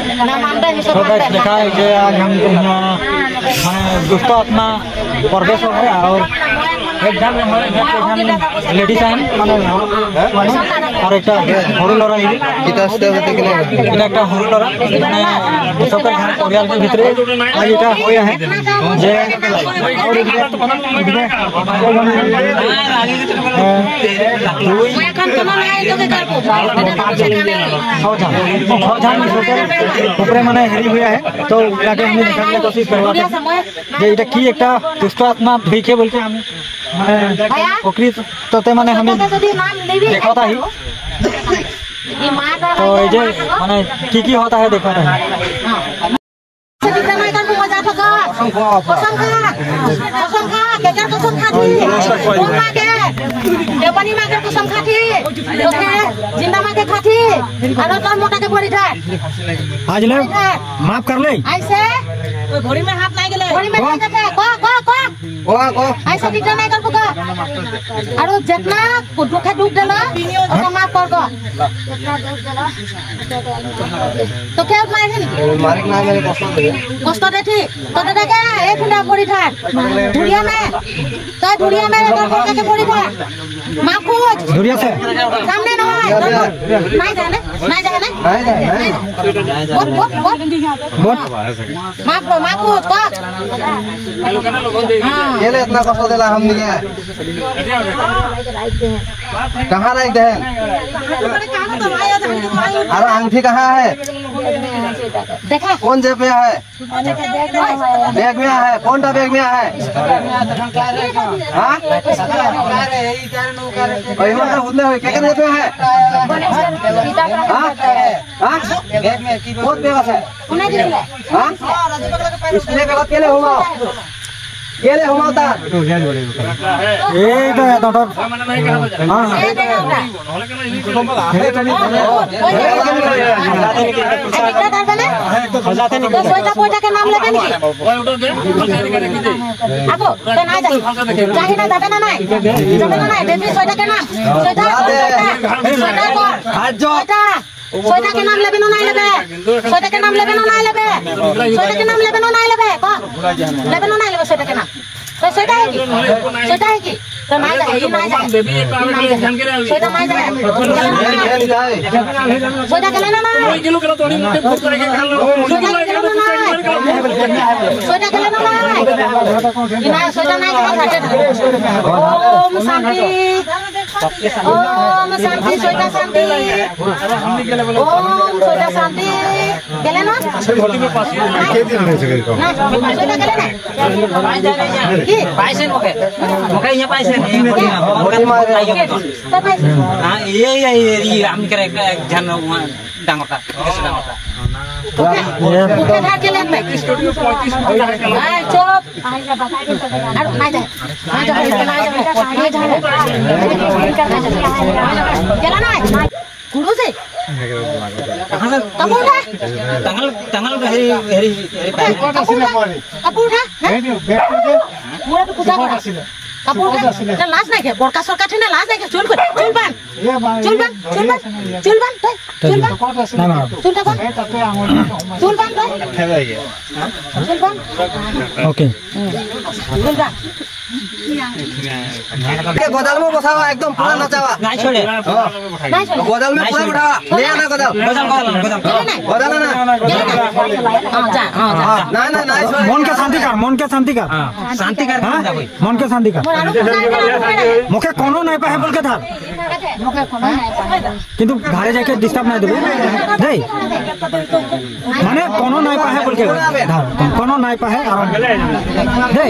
तो गाइस देखा है कि आज हम माने दुष्ट आत्मा प्रवेश हो है और एकदम हमारे लेडीज हैं माने और एक हरु लड़ा है এটা একটা হরু লড়া মানে সরকার ধান পরিবার के ভিতরে आज এটা होया है যে और ऊपर माने हेरी हुआ है तो जाके हमने निकालने की कोशिश करवा जे এটা কি একটা দুষ্ট আত্মা ভীখে বলকে हम प्रकृति तते माने हमें देखता ही तो ये माने की होता है देखता है आज ले माफ कर ले घोड़ी में हाथ नहीं गेले घोड़ी में नहीं जाते को ऐसा दिखता नहीं कर पका अरे जितना दुखे डूब देला तो माफ कर दो तो क्या मारे नहीं मारे ना मेरे कष्ट दे थी तो दे के एक खुंडा पड़ी था दुनिया में तो दुनिया में कर के पड़ी था माफ को दुनिया से सामने ना नहीं जाने माफ को तो ये ले इतना कष्ट देला हम नहीं है कहाँ रख दे अरे अंगूठी कहाँ है देखा कौन जेब में है बैग में है कौन सा बैग में है हाँ क्या जेब में है हाँ बहुत बेगस है हाँ इसलिए गलत के लिए हुआ केले हुमाता ए तो है डॉक्टर हां जाते नहीं सोटा पोटा के नाम लेबे नहीं आपो तो ना जा चाहे ना जाते ना नहीं बेबी सोटा के नाम सोटा को हाथ जो सोटा के नाम लेबे नहीं लेबे सोटा के नाम लेबे नहीं लेबे सोटा के नाम लेबे नहीं लेबे को लेबे नहीं लेबे सोटा के नाम तो सोटा है की तो ना जा बेबी एक बार ध्यान के सोटा नहीं जा सोटा के लेना ना कोई किलो करो थोड़ी मोटे फुट करके खा लो सोटा के लेना ना सोटा नहीं ओम शांति सोटा शांति ओम सोटा शांति गेले ना घोटी में पास के दिन में से को ना सोटा गेले ना की पैसे मोके यहाँ पैसे घोटी में हां ये हम करे ध्यान डांगोटा के धार के लेन में स्टूडियो 35 हां चुप अरे ना जा चला ना कुड़ो से कपूर तंगल हेरी कपूर था पूरा तो पूजा करा कपूर का लाश नहीं के बड़का सरकार थे ना लाश नहीं के चुल बांध ओके गोदाल में बसावा एकदम पूरा नचावा नहीं छोड़े गोदाल में पूरा उठावा ले आना गोदाल ना ना मन के शांति कर मन के शांति कर मुखे कोनो नहीं पाए बोल के था किंतु घरे जाके डिस्टर्ब नहीं देबे दे माने कोनो नहीं पाए बोल के कोनो नहीं पाए दे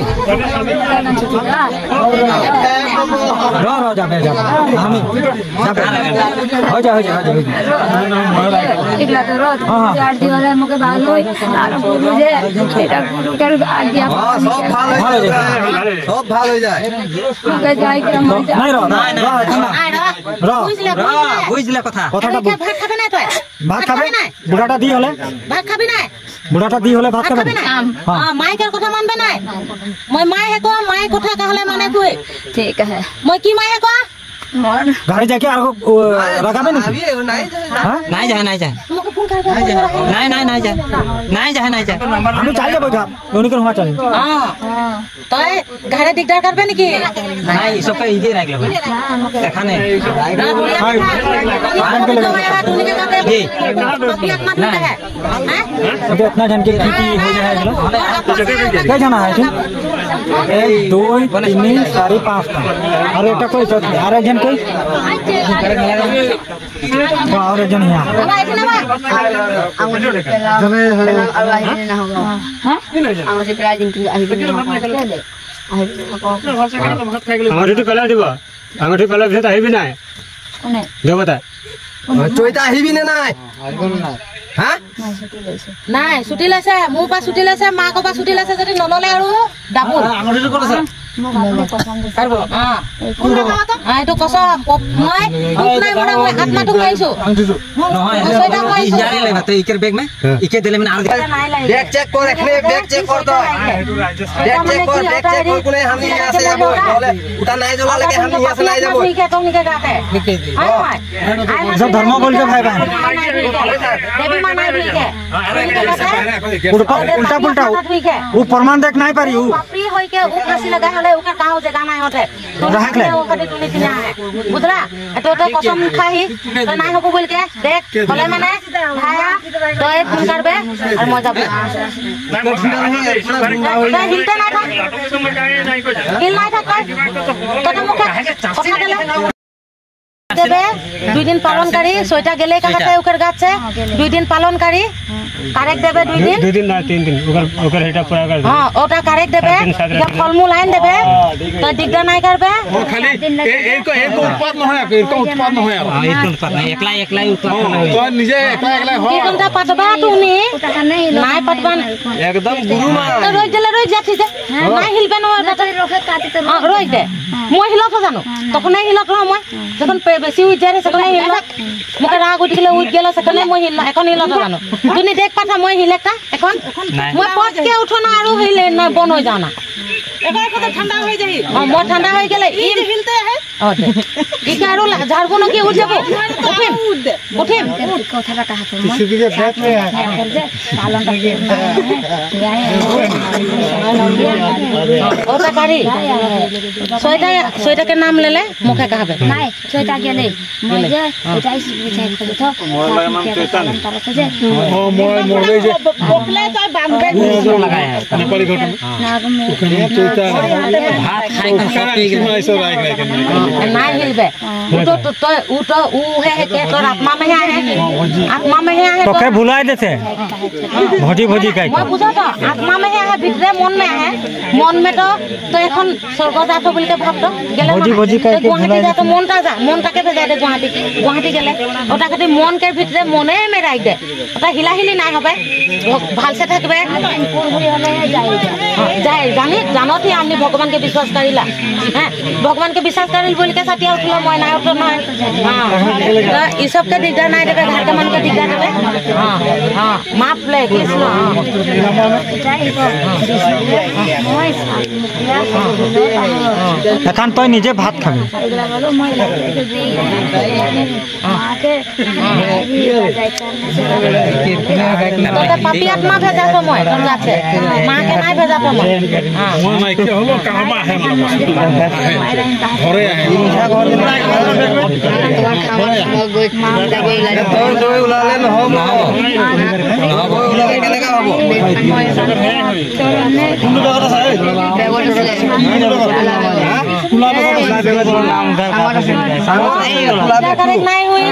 रो जाबे हम हो जा इकला तो रोज चार दिवाले मुके बाल होई आरो बोलू जे एटा कर आ दिया सब भाल हो जाए मुके जाई के नहीं रो बुझले कथा कथाटा भात खाबे ना तो भात खाबे बुढ़ाटा दी होले भात खाबे ना बुढ़ाटा दी होले भात खाबे हां माई के कथा मानबे ना मैं माई है को माई कथा कहले माने कोई ठीक है मैं की माई है को गाड़ी जाके आरो लगाबे नहीं हां नहीं जाए नहीं जाए नहीं नहीं नहीं जाए नहीं जाए नहीं जाए हम चल जाबो जा उनकर हुआ चल हां तो घरे दिगदार करबे नेकी नहीं सब का इधर राख लेबे एखाने इतना जन के की हो जाए क्या जाना है तुम 1 2 3 4 5 और एक कोई और एक जन कोई और एक जन यहां আমাদের প্রায় দিন আঙুঠি কলা দিব আঙুঠি কলা ভিতৰত আহিবি নাই কোনে দেৱতা চৈতা আহিবি নে নাই হ্যাঁ নাই ছুটি লৈছে মোৰ পা ছুটি লৈছে মাকৰ পা ছুটি লৈছে যদি নললে আৰু ডাবুল आंगुठी को से মোক ভালকে পছন্দ পাৰবো হ্যাঁ এইটো কসম মই দুখ নাই মৰা মই আত্মাটো পাইছো নহয় ছয়টা পাইছো यार ले बात इकर बैग में इके दिले में आर নাই লাগে बैग चेक कर रखने बैग चेक कर दो बैग चेक कर कोने हम यहां से जाबो बोले उठा नहीं जला लेके हम यहां से नहीं जाबो ठीक है तुम निके गाते सब धर्म बोल के भाई बहन देवी मां नहीं ठीक है उल्टा पुल्टा ठीक है वो प्रमाण देख नहीं पारी वो फ्री होई के उ फांसी लगा हले ओकर काहो जगह नहीं होते तो राख ले ओकर तुनी तिना है बुझला तो कसम खाही तो नहीं होबो बोल के देख बोले माने भाया तो ए फोन करबे और मजा हिलते ना था हिल नहीं था तो मुखे কথা দিলে দেবে 2 दिन पालनकारी सोटा गेले काटे ओकर गाछ से 2 दिन पालनकारी कारेक देबे 2 दिन 2 दिन ना 3 दिन ओकर हेटा पूरा कर हां ओटा कारेक देबे या फलमूल आइन देबे तो दिगदार नहीं करबे खाली एक उत्पाद न होय एक उत्पाद न होय हां एक उत्पाद नहीं एकला उत्पाद नहीं तो निजे एकला हो की कोनटा पटबा तुनी नहीं पटबा एकदम गुरु मा तो रोज जाथि जे नहीं हिलबे न रोखे काटी तो हां रोज दे মই হিলত জানো তখন হিলত ল মই যখন বেশি উই যায় তখন হিল মুকে রাগ উঠি গেলে উই গেল তখন মই হিল এখন হিলত জানো তুমি দেখ পাঠা মই হিলেটা এখন মই পটকে উঠো না আর হিলে না বন হই যাও না এবারে কত ঠান্ডা হই যাই মই ঠান্ডা হই গেলে ই হিলতে হে ই কি আর ঝাড়বো না কি উঠ যাব উঠিম কথাটা কাহা তো किसी के बैग में है পালনটা ওটা গাড়ি ছয়টা के नाम ले ले मुखे कहबे নাই ছয়টা গেলে মই যে এটাই বিছাই করে তো मोर नाम चेतन তার যে ओ मोर ले जे बोकले तो बांधबे लगाया है नेपाली घटना না গো चेतन भात खाई कर सब पी गए ऐसा राख ना हिलबे उ है के तोर आत्मा में है आत्मा में है तो के भुलाए देते भोजी भोजी काई मैं बुझा तो आत्मा में है भीतरे मन में है मन में तो এখন स्वर्ग जातो बोल के भाब तो गेले भोजी काई के गुवाहाटी जा तो मनटा के भेजा दे गुवाहाटी गेले ओटा खाती मन के भीतरे मने में राख दे ओटा हिला हिली নাই হবে ভাল से থাকবে जाए जानो थी हमने भगवान के विश्वास करिला हैं भगवान के विश्वास करिल बोल के साथिया उठलो मैं ना उठलो ना हां ई सब के दिगदार नहीं देबे घर के मन के दिगदार देबे हां हां माफ ले कृष्ण এখন তই নিজে ভাত খাবি तो पापी आत्मा भेजा तो मैं तुम जाते मां के नहीं भेजा तो मैं हां मोर माइक हलो कामा है घरे आहे दो उलाले न हो हो उलाले केनेका हबो कुनु जगह छै नहीं हुई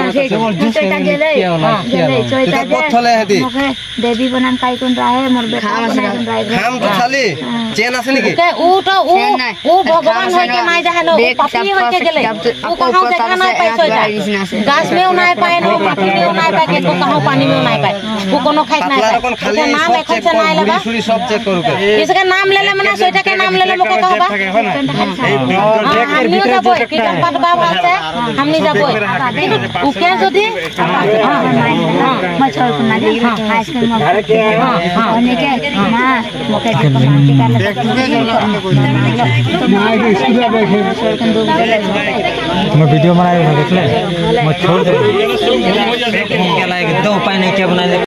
थले हेती देवी बनान काई कोन रहा है मोर बेटा बनान रहा है हम तो खाली चेन আছে নেকি के उ तो उ भगवान होय के नहीं जाहलो पापी होय के गेले उ कहां देखा नहीं पाइछो गाछ में नहीं पाए नो पानी में नहीं पाए के तो कहां पानी में नहीं पाए वो कोनो खाई पतला रकम खाली नाम सब এখন चेक से नाई कर लेबा बुढ़ी सुरी सब चेक करू के इसके नाम ले ले मना सोइटा के नाम ले ले मोके कहबा हमनी जाबो कि जंपत बाबा से हमनी जाबो उके जदी मछल सुना दे आइसक्रीम होने के हां मोके के मानती कर मैं वीडियो बना देख ले मैं छोड़ दे क्या लायक दो उपाय नहीं क्या बना